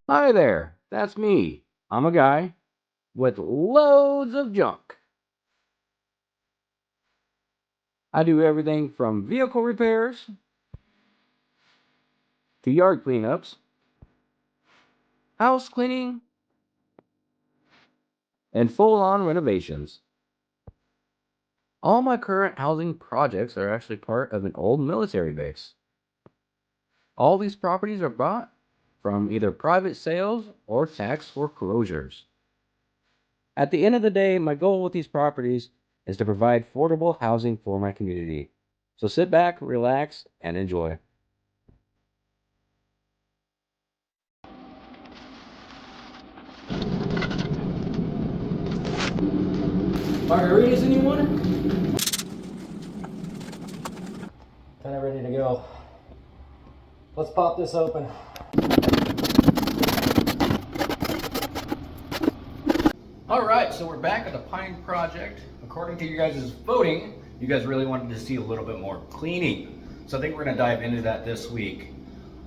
Hi there, that's me. I'm a guy with loads of junk. I do everything from vehicle repairs to yard cleanups, house cleaning, and full-on renovations. All my current housing projects are actually part of an old military base. All these properties are bought from either private sales or tax foreclosures. At the end of the day, my goal with these properties is to provide affordable housing for my community. So sit back, relax, and enjoy. Margaritas, anyone? Kind of ready to go. Let's pop this open. Alright, so we're back at the Pine Project. According to you guys' voting, you guys really wanted to see a little bit more cleaning. So I think we're going to dive into that this week.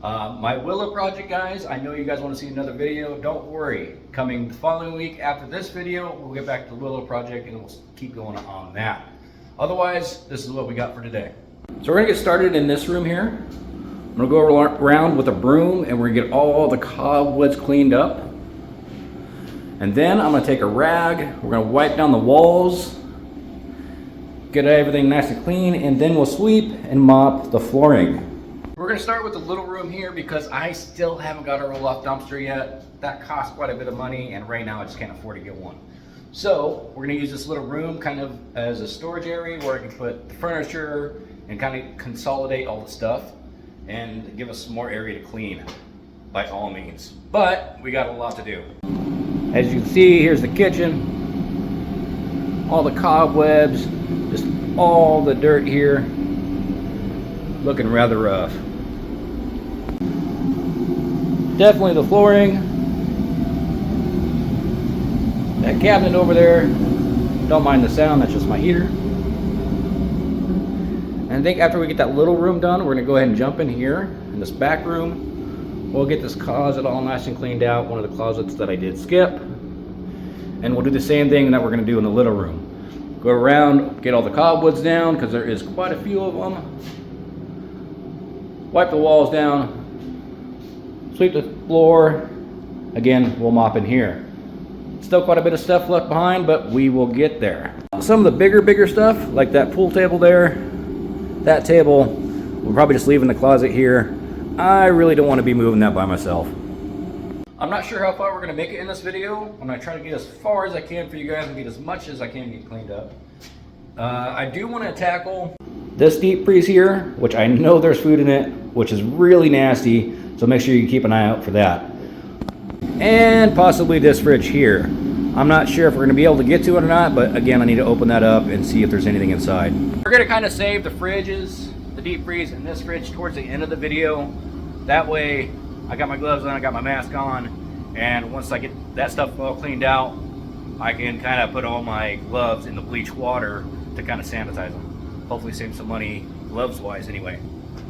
My Willow project, guys, I know you guys want to see another video. Don't worry. Coming the following week after this video, we'll get back to the Willow project and we'll keep going on that. Otherwise, this is what we got for today. So we're going to get started in this room here. I'm going to go around with a broom and we're going to get all the cobwebs cleaned up. And then I'm going to take a rag, we're going to wipe down the walls, get everything nice and clean, and then we'll sweep and mop the flooring. We're going to start with the little room here because I still haven't got a roll-off dumpster yet. That costs quite a bit of money, and right now I just can't afford to get one. So we're going to use this little room kind of as a storage area where I can put the furniture and kind of consolidate all the stuff and give us some more area to clean by all means. But we got a lot to do. As you can see, here's the kitchen. All the cobwebs, just all the dirt here. Looking rather rough. Definitely the flooring. That cabinet over there, don't mind the sound, that's just my heater. And I think after we get that little room done, we're gonna go ahead and jump in here, in this back room. We'll get this closet all nice and cleaned out, one of the closets that I did skip. And we'll do the same thing that we're gonna do in the little room. Go around, get all the cobwebs down, because there is quite a few of them. Wipe the walls down, sweep the floor. Again, we'll mop in here. Still quite a bit of stuff left behind, but we will get there. Some of the bigger stuff, like that pool table there, that table, we'll probably just leave in the closet here. I really don't want to be moving that by myself. I'm not sure how far we're going to make it in this video. I'm going to try to get as far as I can for you guys and get as much as I can get cleaned up. I do want to tackle this deep freeze here, which I know there's food in it, which is really nasty, so make sure you keep an eye out for that. And possibly this fridge here. I'm not sure if we're going to be able to get to it or not, but again, I need to open that up and see if there's anything inside. We're going to kind of save the fridges, the deep freeze, and this fridge towards the end of the video. That way, I got my gloves on, I got my mask on, and once I get that stuff all cleaned out, I can kind of put all my gloves in the bleach water to kind of sanitize them. Hopefully save some money, gloves-wise anyway.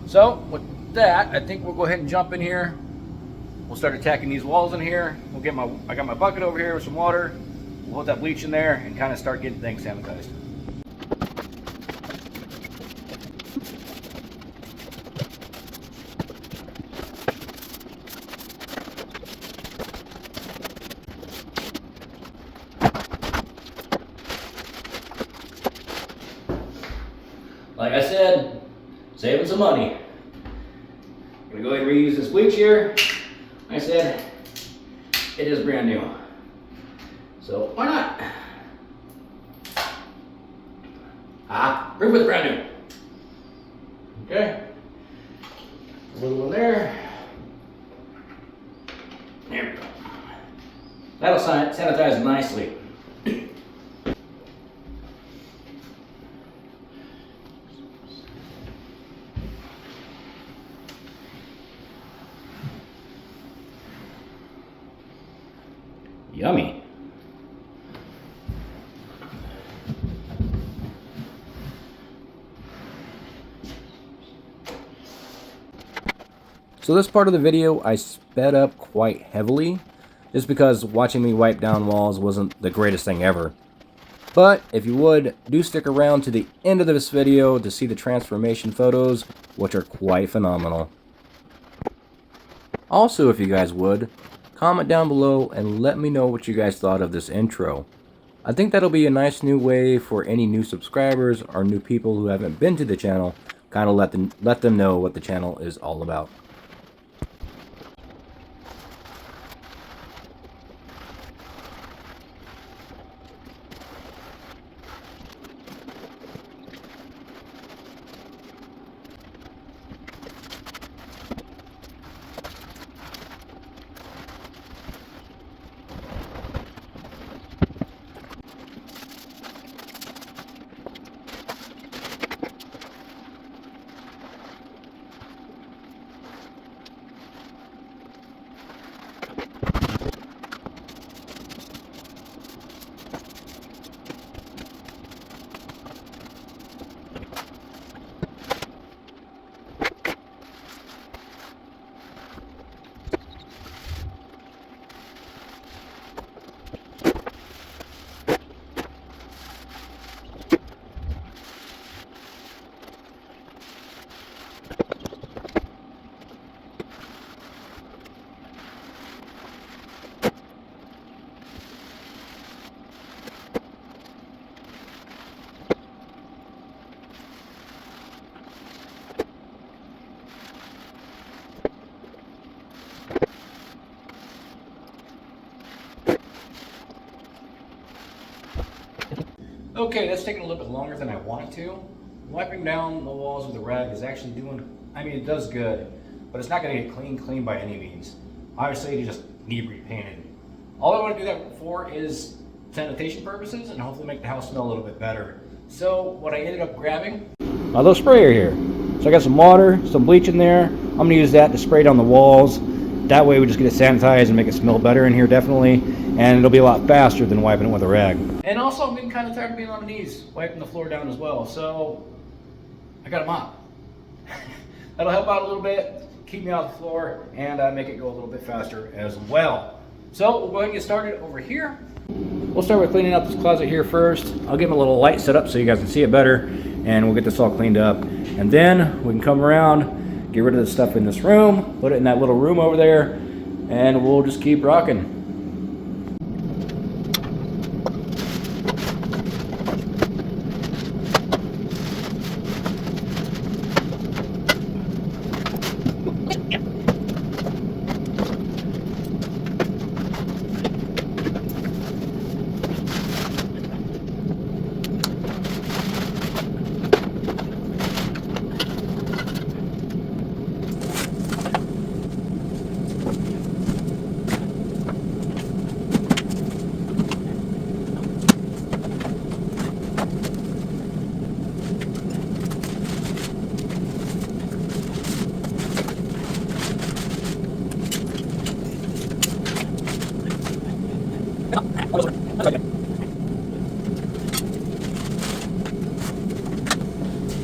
So, with that, I think we'll go ahead and jump in here. We'll start attacking these walls in here. I got my bucket over here with some water. We'll put that bleach in there and kind of start getting things sanitized. Like I said, saving some money. I'm gonna go ahead and reuse this bleach here. Like I said, it is brand new. So why not? Proof it's brand new. Okay. A little in there. There we go. That'll sanitize nicely. Yummy. So this part of the video I sped up quite heavily, just because watching me wipe down walls wasn't the greatest thing ever. But if you would, do stick around to the end of this video to see the transformation photos, which are quite phenomenal. Also, if you guys would, comment down below and let me know what you guys thought of this intro. I think that'll be a nice new way for any new subscribers or new people who haven't been to the channel, kind of let them know what the channel is all about. Okay, that's taking a little bit longer than I wanted to. Wiping down the walls with a rag is actually it does good, but it's not going to get clean by any means. Obviously, you just need repainted. All I want to do that for is sanitation purposes and hopefully make the house smell a little bit better. So what I ended up grabbing, a little sprayer here. So I got some water, some bleach in there. I'm going to use that to spray down the walls. That way we just get it sanitized and make it smell better in here, definitely. And it'll be a lot faster than wiping it with a rag. And also, I'm getting kind of tired of being on my knees, wiping the floor down as well. So I got a mop. That'll help out a little bit, keep me off the floor, and make it go a little bit faster as well. So we'll go ahead and get started over here. We'll start with cleaning up this closet here first. I'll give him a little light set up so you guys can see it better, and we'll get this all cleaned up. And then we can come around, get rid of the stuff in this room, put it in that little room over there, and we'll just keep rocking.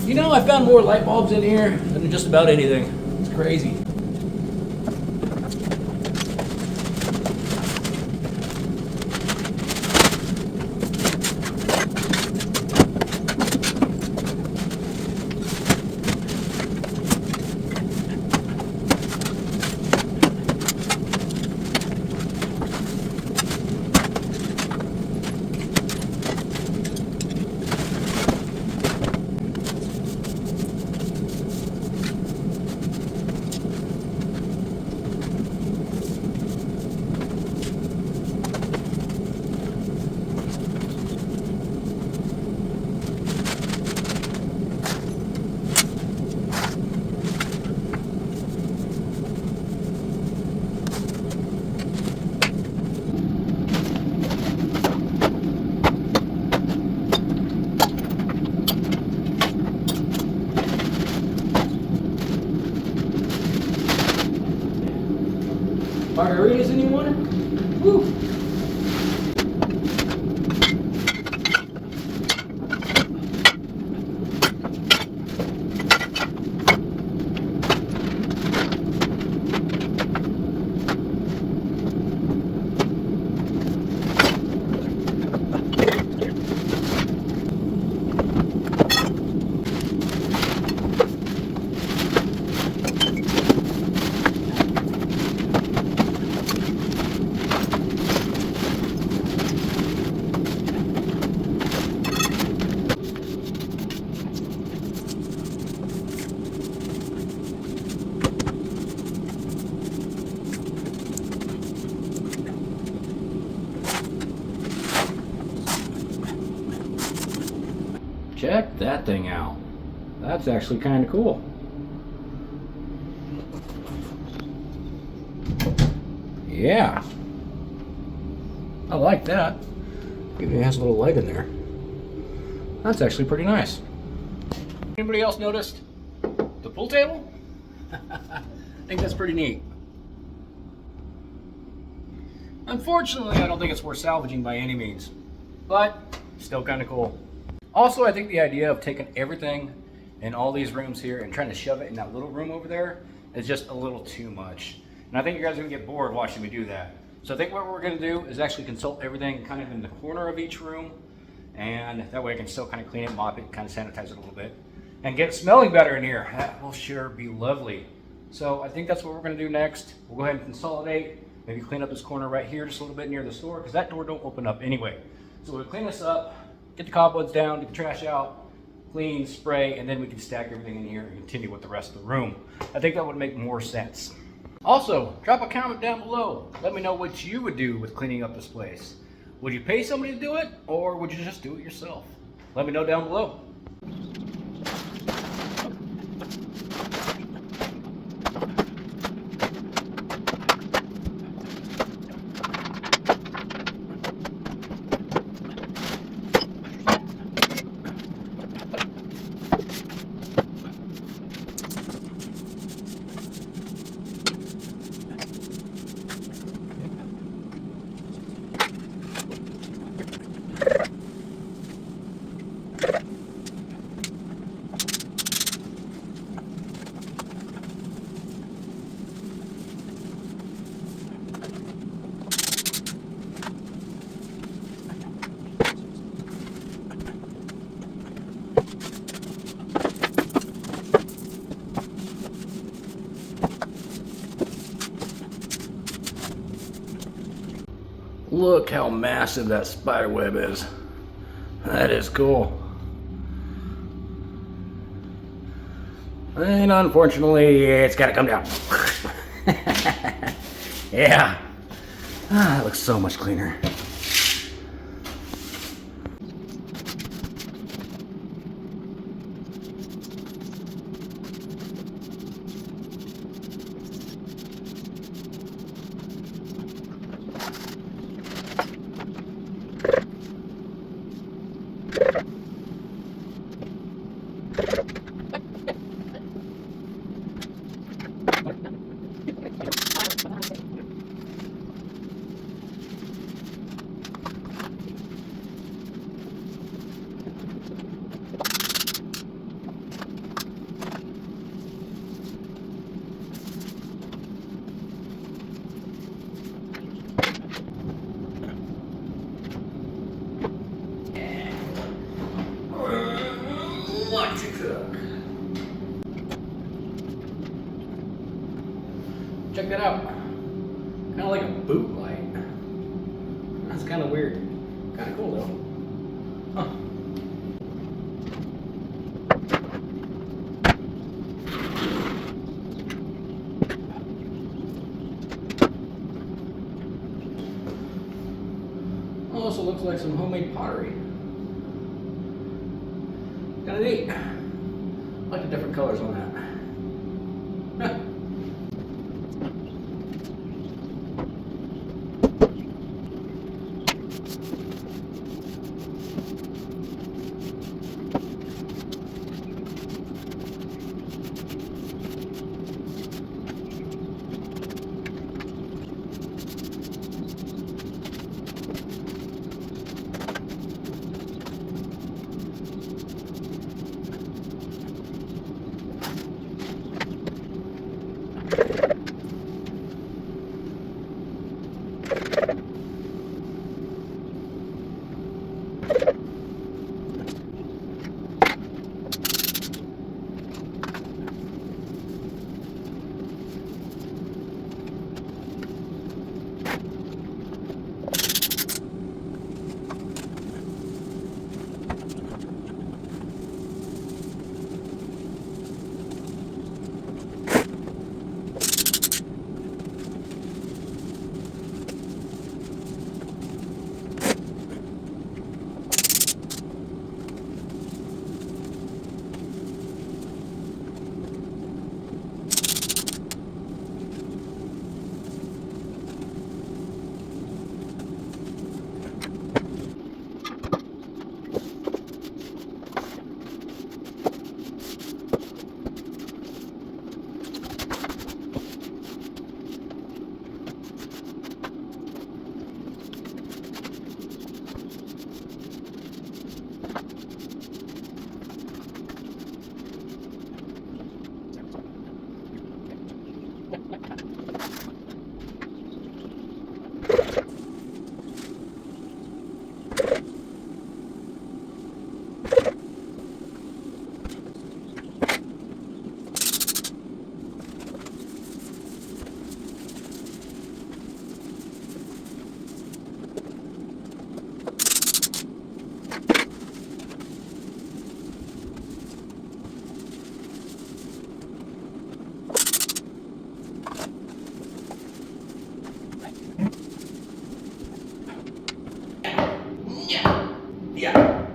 You know, I found more light bulbs in here than just about anything. It's crazy. Margaritas, anyone? Woo! Check that thing out. That's actually kind of cool. Yeah. I like that. Even has a little light in there. That's actually pretty nice. Anybody else noticed the pool table? I think that's pretty neat. Unfortunately, I don't think it's worth salvaging by any means, but still kind of cool. Also, I think the idea of taking everything in all these rooms here and trying to shove it in that little room over there is just a little too much. And I think you guys are gonna get bored watching me do that. So I think what we're gonna do is actually consult everything kind of in the corner of each room, and that way I can still kind of clean it, mop it, kind of sanitize it a little bit, and get it smelling better in here. That will sure be lovely. So I think that's what we're gonna do next. We'll go ahead and consolidate, maybe clean up this corner right here just a little bit near the store, because that door don't open up anyway. So we'll clean this up, get the cobwebs down, get the trash out, clean, spray, and then we can stack everything in here and continue with the rest of the room. I think that would make more sense. Also, drop a comment down below. Let me know what you would do with cleaning up this place. Would you pay somebody to do it, or would you just do it yourself? Let me know down below. Look how massive that spider web is. That is cool. And unfortunately, it's gotta come down. Yeah. Ah, that looks so much cleaner. What to cook? Check that out. Kind of like a boot light. That's kind of weird. Kind of cool though. Huh. Also looks like some homemade pottery. Kind of neat. I like the different colors on that. Huh. Yeah.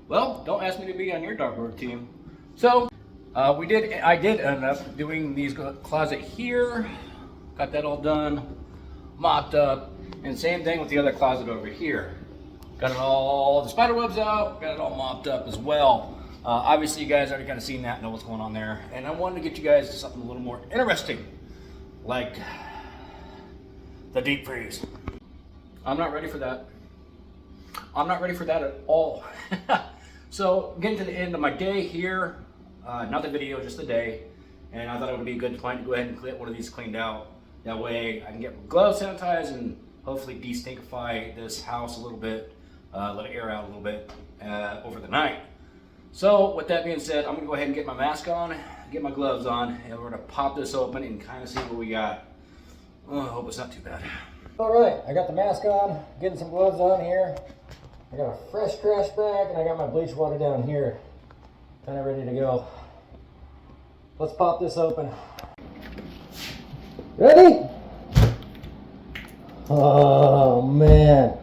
Well, don't ask me to be on your dartboard team. So, I did end up doing these closet here. Got that all done, mopped up, and same thing with the other closet over here. Got it all, the spider webs out, got it all mopped up as well. Obviously, you guys already kind of seen that, know what's going on there. And I wanted to get you guys to something a little more interesting, like the deep freeze. I'm not ready for that. I'm not ready for that at all. So, getting to the end of my day here, not the video, just the day. And I thought it would be a good time to go ahead and get one of these cleaned out. That way I can get my gloves sanitized and hopefully de-stinkify this house a little bit, let it air out a little bit over the night. So with that being said, I'm gonna go ahead and get my mask on, get my gloves on, and we're gonna pop this open and kind of see what we got. Oh, I hope it's not too bad. All right, I got the mask on, getting some gloves on here. I got a fresh trash bag and I got my bleach water down here, kind of ready to go. Let's pop this open. Ready? Oh man,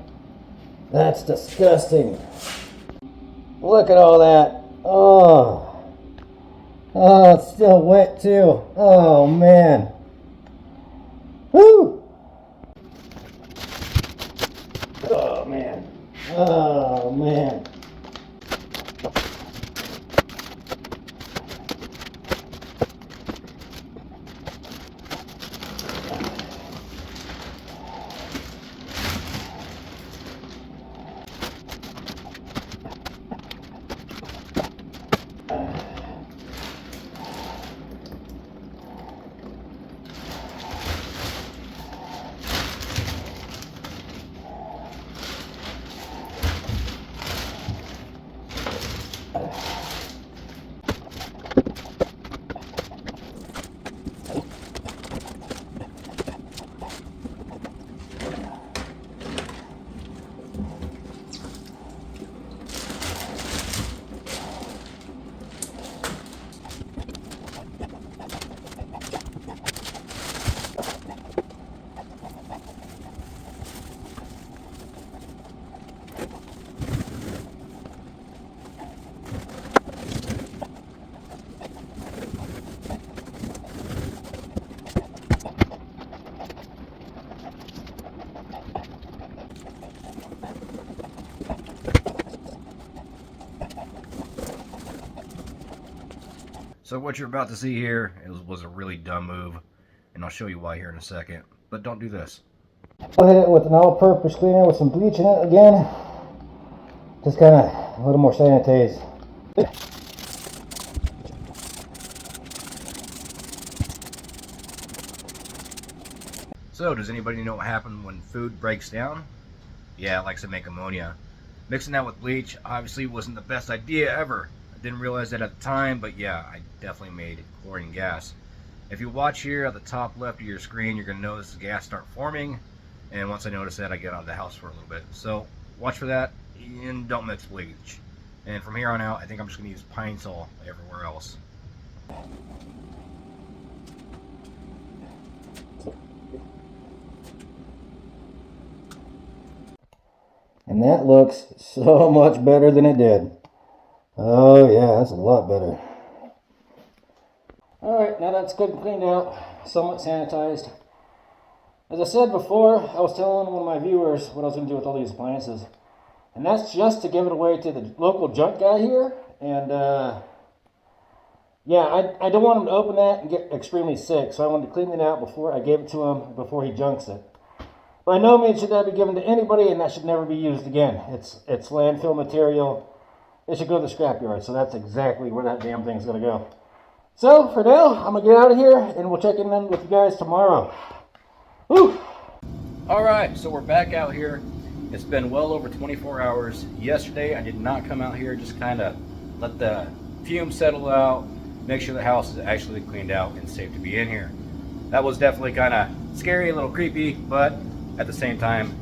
that's disgusting. Look at all that. Oh, it's still wet too. Oh man. Woo! Oh man. Oh man. So what you're about to see here was a really dumb move, and I'll show you why here in a second. But don't do this. I'll hit it with an all-purpose cleaner with some bleach in it again. Just kind of a little more sanitized. So does anybody know what happens when food breaks down? Yeah, it likes to make ammonia. Mixing that with bleach obviously wasn't the best idea ever. Didn't realize that at the time, but yeah, I definitely made chlorine gas. If you watch here at the top left of your screen, you're gonna notice the gas start forming, and once I notice that, I get out of the house for a little bit. So watch for that, and don't mix bleach. And from here on out, I think I'm just gonna use pine sol everywhere else. And that looks so much better than it did. Oh yeah, that's a lot better. Alright, now that's good and cleaned out, somewhat sanitized. As I said before, I was telling one of my viewers what I was going to do with all these appliances. And that's just to give it away to the local junk guy here. And yeah, I don't want him to open that and get extremely sick. So I wanted to clean it out before I gave it to him, before he junks it. By no means should that be given to anybody, and that should never be used again. It's landfill material. It should go to the scrapyard, so that's exactly where that damn thing's going to go. So, for now, I'm going to get out of here, and we'll check in with you guys tomorrow. Woo! Alright, so we're back out here. It's been well over 24 hours. Yesterday, I did not come out here, just kind of let the fumes settle out, make sure the house is actually cleaned out and safe to be in here. That was definitely kind of scary, a little creepy, but at the same time,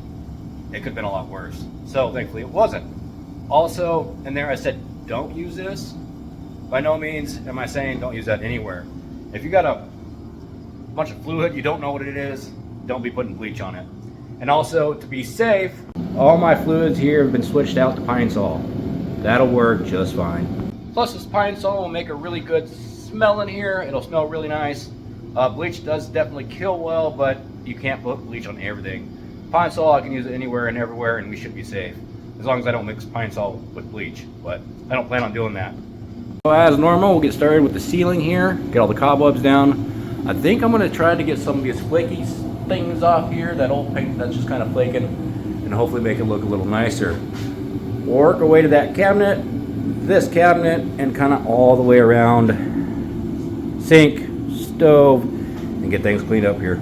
it could have been a lot worse. So, thankfully, it wasn't. Also, in there I said, don't use this. By no means am I saying don't use that anywhere. If you got a bunch of fluid, you don't know what it is, don't be putting bleach on it. And also, to be safe, all my fluids here have been switched out to Pine Sol. That'll work just fine. Plus this Pine Sol will make a really good smell in here. It'll smell really nice. Bleach does definitely kill well, but you can't put bleach on everything. Pine Sol, I can use it anywhere and everywhere, and we should be safe. As long as I don't mix Pine Sol with bleach, but I don't plan on doing that. So as normal, we'll get started with the ceiling here, get all the cobwebs down. I think I'm gonna try to get some of these flaky things off here, that old paint that's just kind of flaking, and hopefully make it look a little nicer. Work our way to that cabinet, this cabinet, and kind of all the way around sink, stove, and get things cleaned up here.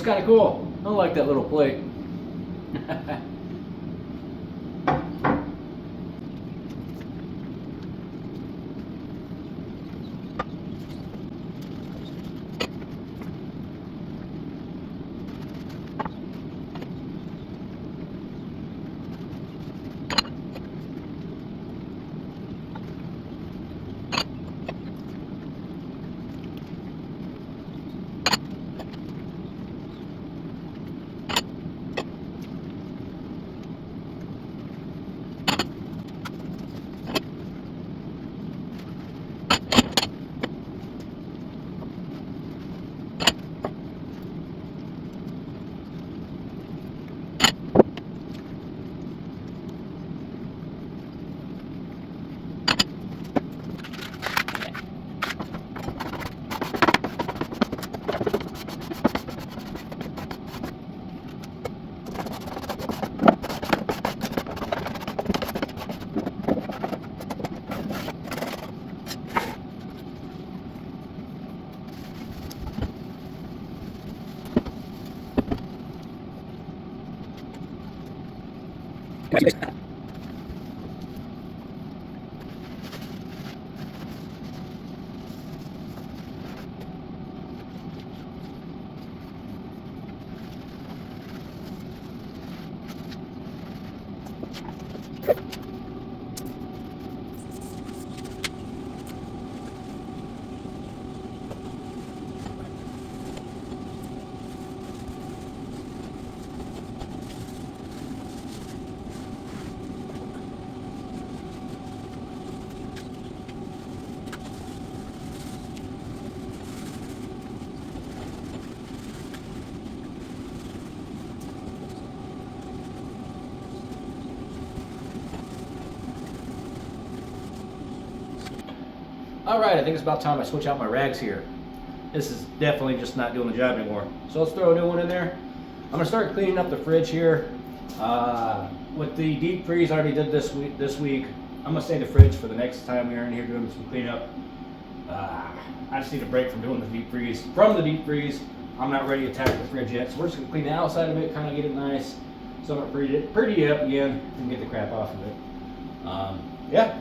kind of cool. I like that little plate. Alright, I think it's about time I switch out my rags here. This is definitely just not doing the job anymore. So let's throw a new one in there. I'm going to start cleaning up the fridge here. With the deep freeze I already did this week, I'm going to stay in the fridge for the next time we're in here doing some cleanup. I just need a break from doing the deep freeze. From the deep freeze, I'm not ready to attack the fridge yet. So we're just going to clean the outside of it, kind of get it nice. So I'm going to pretty it up again and get the crap off of it. Yeah.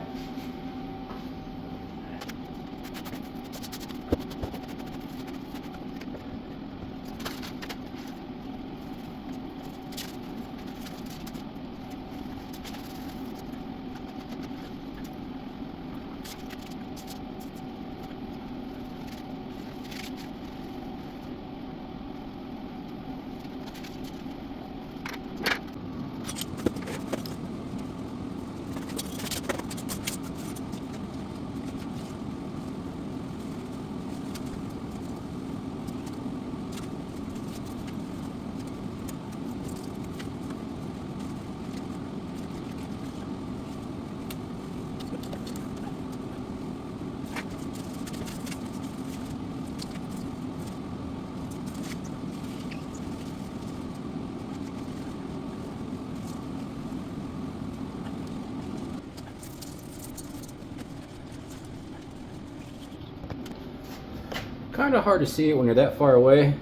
Kind of hard to see it when you're that far away.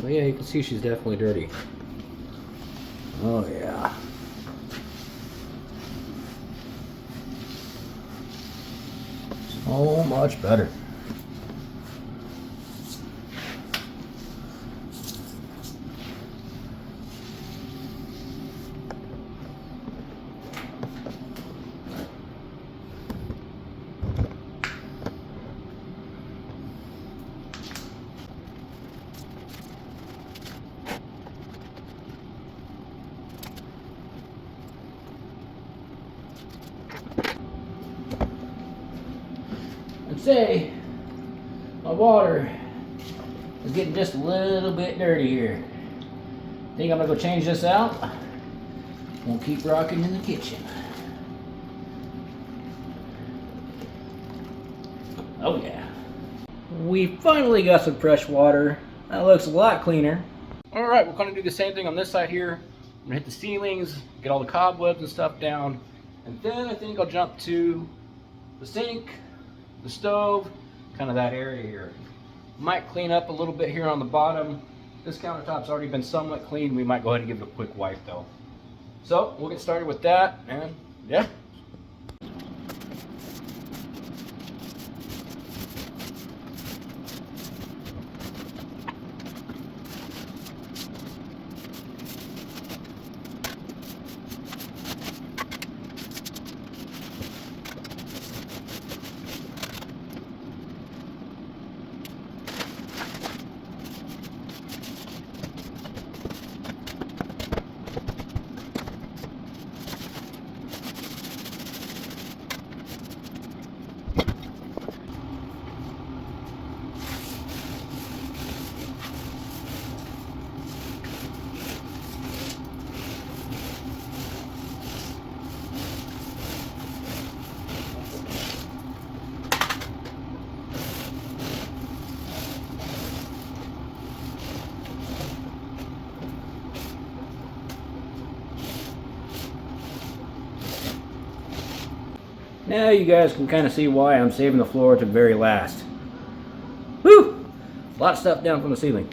But yeah, you can see she's definitely dirty. Oh yeah. So much better. Say my water is getting just a little bit dirty here. Think I'm gonna go change this out. We'll keep rocking in the kitchen. Oh yeah. We finally got some fresh water. That looks a lot cleaner. Alright, we're gonna do the same thing on this side here. I'm gonna hit the ceilings, get all the cobwebs and stuff down, and then I think I'll jump to the sink, the stove, kind of that area here. Might clean up a little bit here on the bottom, This countertop's already been somewhat cleaned. We might go ahead and give it a quick wipe though. So we'll get started with that, and yeah. Now you guys can kind of see why I'm saving the floor to the very last. Whew! A lot of stuff down from the ceiling.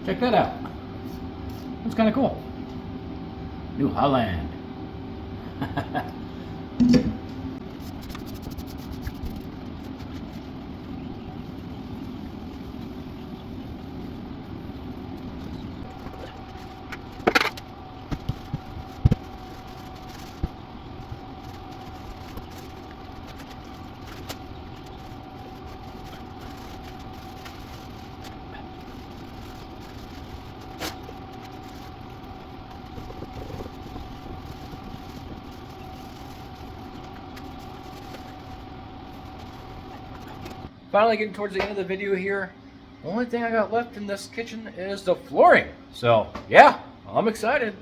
Check that out. That's kind of cool. New Holland. Finally getting towards the end of the video here. The only thing I got left in this kitchen is the flooring. So yeah, I'm excited.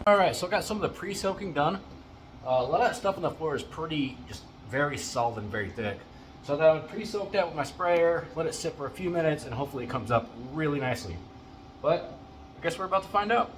All right, so I got some of the pre-soaking done. A lot of that stuff on the floor is pretty, just very solid and very thick. So then I would pre-soak that with my sprayer, let it sit for a few minutes, and hopefully it comes up really nicely. But I guess we're about to find out.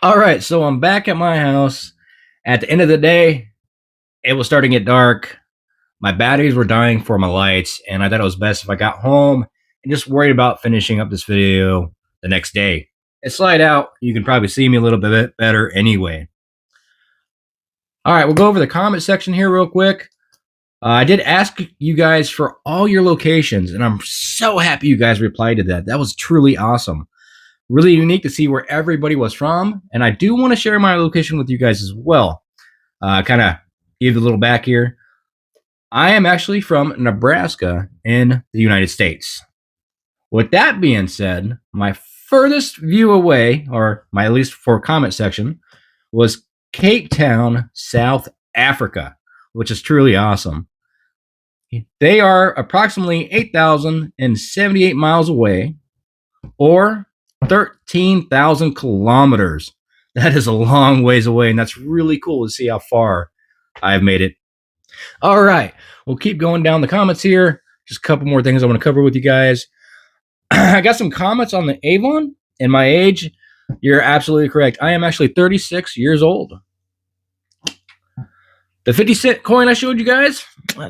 All right, so I'm back at my house. At the end of the day, it was starting to get dark. My batteries were dying for my lights, and I thought it was best if I got home and just worried about finishing up this video the next day. It's light out. You can probably see me a little bit better anyway. All right, we'll go over the comment section here real quick. I did ask you guys for all your locations, and I'm so happy you guys replied to that. That was truly awesome. Really unique to see where everybody was from, and I do want to share my location with you guys as well. Kind of give a little back here. I am actually from Nebraska in the United States. With that being said, my furthest view away, or my at least for comment section, was Cape Town, South Africa, which is truly awesome. They are approximately 8,078 miles away, or 13,000 kilometers. That is a long ways away, and that's really cool to see how far I've made it. All right, we'll keep going down the comments here. Just a couple more things I want to cover with you guys. I got some comments on the Avon and my age. You're absolutely correct. I am actually 36 years old. The 50-cent coin I showed you guys,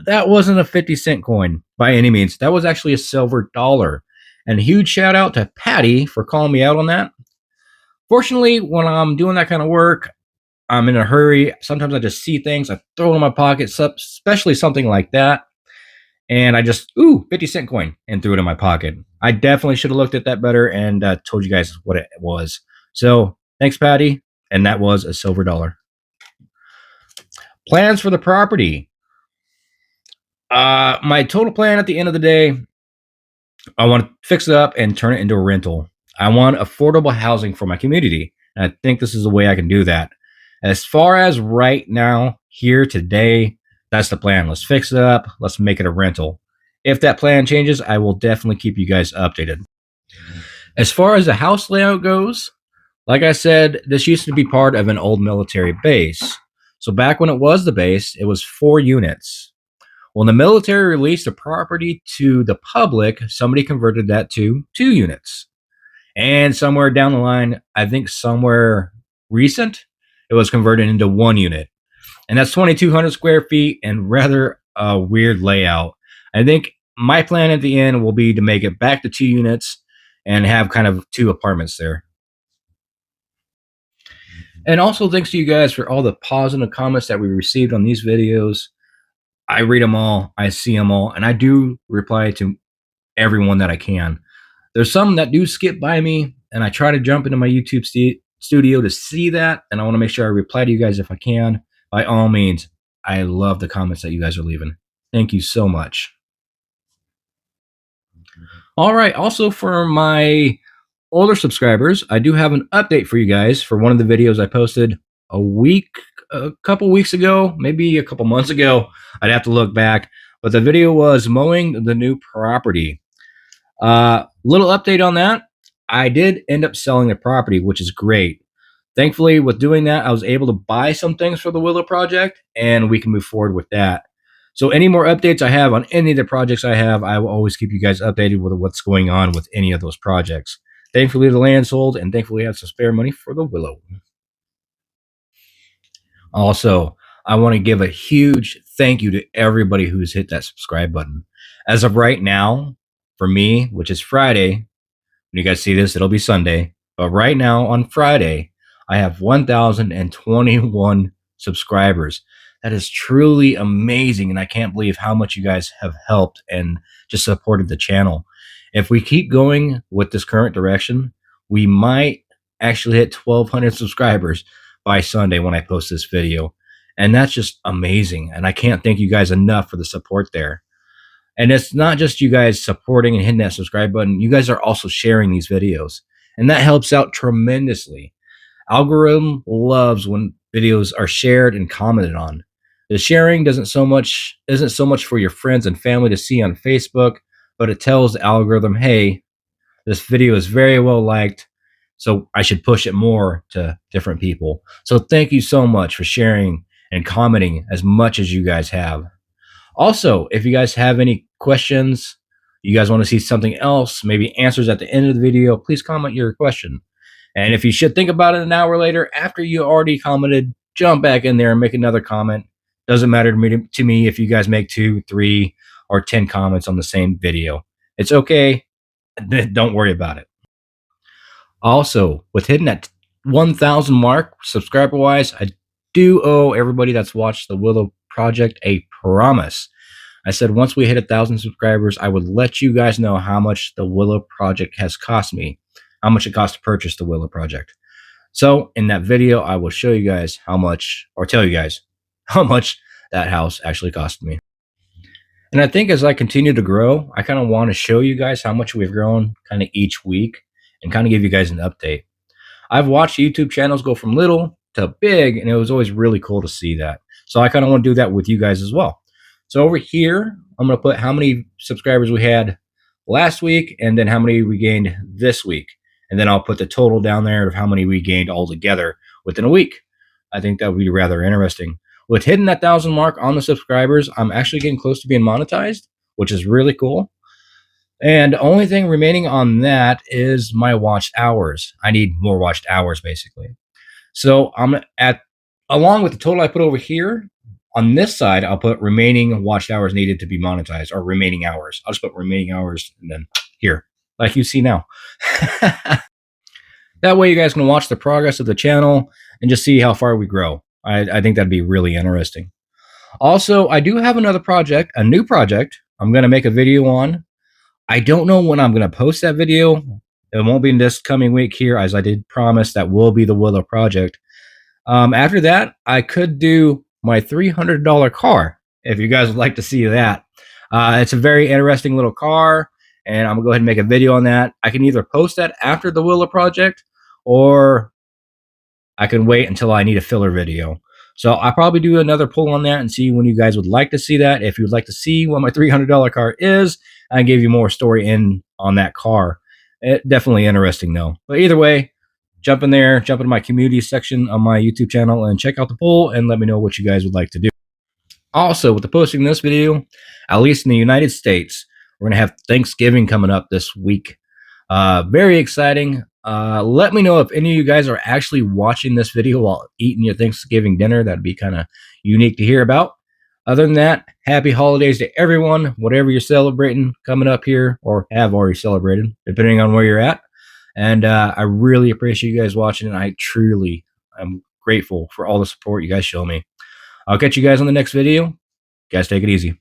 that wasn't a 50-cent coin by any means. That was actually a silver dollar. And a huge shout out to Patty for calling me out on that. Fortunately, when I'm doing that kind of work, I'm in a hurry. Sometimes I just see things, I throw it in my pocket, especially something like that. And I just, 50-cent coin, and threw it in my pocket. I definitely should have looked at that better and told you guys what it was. So thanks, Patty. And that was a silver dollar. Plans for the property. My total plan at the end of the day, I want to fix it up and turn it into a rental. I want affordable housing for my community. And I think this is the way I can do that. As far as right now, here today, that's the plan. Let's fix it up. Let's make it a rental. If that plan changes, I will definitely keep you guys updated. As far as the house layout goes, like I said, this used to be part of an old military base. So back when it was the base, it was 4 units. When the military released the property to the public, somebody converted that to 2 units. And somewhere down the line, I think somewhere recent, it was converted into 1 unit. And that's 2,200 square feet and rather a weird layout. I think my plan at the end will be to make it back to 2 units and have kind of 2 apartments there. And also thanks to you guys for all the positive comments that we received on these videos. I read them all, I see them all, and I do reply to everyone that I can. There's some that do skip by me, and I try to jump into my YouTube studio to see that, and I want to make sure I reply to you guys if I can. By all means, I love the comments that you guys are leaving. Thank you so much. All right, also for my older subscribers, I do have an update for you guys for one of the videos I posted a couple weeks ago, maybe a couple months ago. I'd have to look back, but the video was mowing the new property. Little update on that. I did end up selling the property, which is great. Thankfully, with doing that, I was able to buy some things for the Willow project, and we can move forward with that. So any more updates I have on any of the projects I have, I will always keep you guys updated with what's going on with any of those projects. Thankfully, the land sold, and thankfully, I have some spare money for the Willow. Also, I want to give a huge thank you to everybody who's hit that subscribe button. As of right now, for me, which is Friday, when you guys see this, it'll be Sunday. But right now on Friday, I have 1,021 subscribers. That is truly amazing, and I can't believe how much you guys have helped and just supported the channel. If we keep going with this current direction, we might actually hit 1,200 subscribers by Sunday when I post this video. And that's just amazing. And I can't thank you guys enough for the support there. And it's not just you guys supporting and hitting that subscribe button. You guys are also sharing these videos. And that helps out tremendously. Algorithm loves when videos are shared and commented on. The sharing isn't so much for your friends and family to see on Facebook, but it tells the algorithm, hey, this video is very well liked, so I should push it more to different people. So thank you so much for sharing and commenting as much as you guys have. Also, if you guys have any questions, you guys want to see something else, maybe answers at the end of the video, please comment your question. And if you should think about it an hour later, after you already commented, jump back in there and make another comment. Doesn't matter to me if you guys make 2, 3, or 10 comments on the same video. It's okay. Don't worry about it. Also, with hitting that 1,000 mark subscriber wise, I do owe everybody that's watched the Willow Project a promise. I said once we hit 1,000 subscribers, I would let you guys know how much the Willow Project has cost me, how much it cost to purchase the Willow Project. So in that video, I will show you guys how much, or tell you guys how much that house actually cost me. And I think as I continue to grow, I kind of want to show you guys how much we've grown kind of each week and kind of give you guys an update. I've watched YouTube channels go from little to big, and it was always really cool to see that. So I kind of want to do that with you guys as well. So over here, I'm going to put how many subscribers we had last week and then how many we gained this week. And then I'll put the total down there of how many we gained all together within a week. I think that would be rather interesting. With hitting that 1,000 mark on the subscribers, I'm actually getting close to being monetized, which is really cool. And the only thing remaining on that is my watched hours. I need more watched hours, basically. So I'm at, along with the total I put over here, on this side, I'll put remaining watched hours needed to be monetized, or remaining hours. I'll just put remaining hours and then here, like you see now. That way you guys can watch the progress of the channel and just see how far we grow. I think that'd be really interesting. Also, I do have another project, a new project I'm going to make a video on. I don't know when I'm going to post that video. It won't be in this coming week here, as I did promise that will be the Willow Project. After that, I could do my $300 car, if you guys would like to see that. It's a very interesting little car, and I'm going to go ahead and make a video on that. I can either post that after the Willow Project, or I can wait until I need a filler video. So I'll probably do another poll on that and see when you guys would like to see that. If you'd like to see what my $300 car is, I give you more story in on that car. Definitely interesting though. But either way, jump in there, jump into my community section on my YouTube channel and check out the poll and let me know what you guys would like to do. Also, with the posting this video, at least in the United States, we're going to have Thanksgiving coming up this week. Very exciting. Let me know if any of you guys are actually watching this video while eating your Thanksgiving dinner. That'd be kind of unique to hear about. Other than that, happy holidays to everyone, whatever you're celebrating coming up here or have already celebrated, depending on where you're at. And I really appreciate you guys watching, and I truly am grateful for all the support you guys show me. I'll catch you guys on the next video. Guys, take it easy.